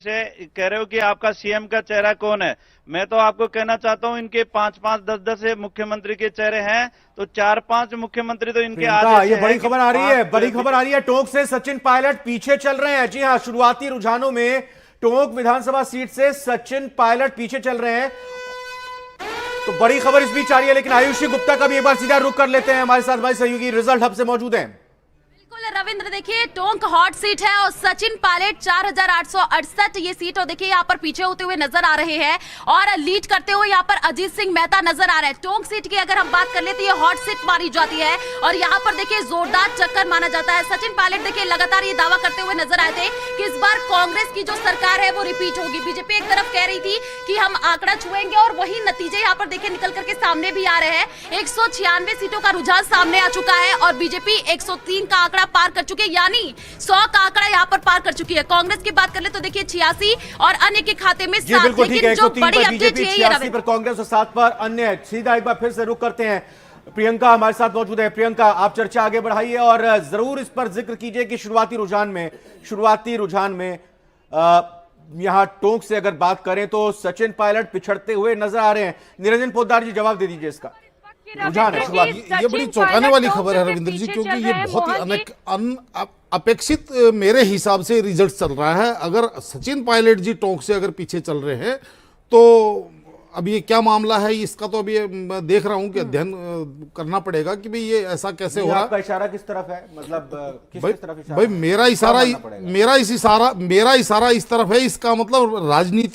से कह रहे हो कि आपका सीएम का चेहरा कौन है। मैं तो आपको कहना चाहता हूं इनके 5-5, 10-10 मुख्यमंत्री के चेहरे हैं, तो 4-5 मुख्यमंत्री तो इनके आधे ये से बड़ी हैं कि खबर आ रही है, 5 बड़ी खबर आ रही है। टोंक से सचिन पायलट पीछे चल रहे हैं। जी हां, शुरुआती रुझानों में टोंक विधानसभा सीट से सचिन पायलट पीछे चल रहे हैं। तो बड़ी खबर इस बीच आ रही है, लेकिन आयुषी गुप्ता का भी एक बार सीधा रुख कर लेते हैं। हमारे साथ हमारे सहयोगी रिजल्ट हब से मौजूद हैं। बिल्कुल रविंद्र, देखिए टोंक हॉट सीट है और सचिन पायलट 4868 ये सीट, और देखिए यहाँ पर पीछे होते हुए नजर आ रहे हैं और लीड करते हुए यहाँ पर अजीत सिंह मेहता नजर आ रहे हैं। टोंक सीट की अगर हम बात कर ले तो ये हॉट सीट मानी जाती है और यहाँ पर देखिए जोरदार चक्कर माना जाता है। सचिन पायलट देखिए लगातार ये दावा करते हुए नजर आए थे कि इस बार कांग्रेस की जो सरकार है वो रिपीट होगी। बीजेपी एक तरफ कह रही थी कि हम आंकड़ा छुएंगे और वही नतीजे यहाँ पर देखिए निकल करके सामने भी आ रहे हैं। 196 सीटों का रुझान सामने आ चुका है और बीजेपी 103 का आंकड़ा पार कर चुकी है, यानी 100 का आंकड़ा यहाँ पर पार कर चुकी है। कांग्रेस की बात कर ले तो देखिए 86 और अन्य के खाते में 7। बिल्कुल ठीक है, 103 पर बीजेपी, 86 पर पर कांग्रेस और 7 पर अन्य। सीधा एक बार फिर से रुख करते हैं। प्रियंका हमारे साथ मौजूद है। प्रियंका, आप चर्चा आगे बढ़ाइए और जरूर इस पर जिक्र कीजिए कि शुरुआती रुझान में यहां टोंक से अगर बात करें तो सचिन पायलट पिछड़ते हुए नजर आ रहे हैं। निरंजन पोद्दार जी, जवाब दे दीजिए इसका रुझान है शुरुआत। ये बड़ी चौंकाने वाली खबर है रविंद्र जी, क्योंकि ये बहुत ही अपेक्षित मेरे हिसाब से रिजल्ट चल रहा है। अगर सचिन पायलट जी टोंक से अगर पीछे चल रहे हैं तो अब ये क्या मामला है, इसका तो अभी मैं देख रहा हूं कि अध्ययन करना पड़ेगा कि भाई ये ऐसा कैसे हो रहा है। आपका इशारा किस तरफ है, मतलब किस तरफ इशारा? भाई मेरा इशारा इस तरफ है। इसका मतलब राजनीति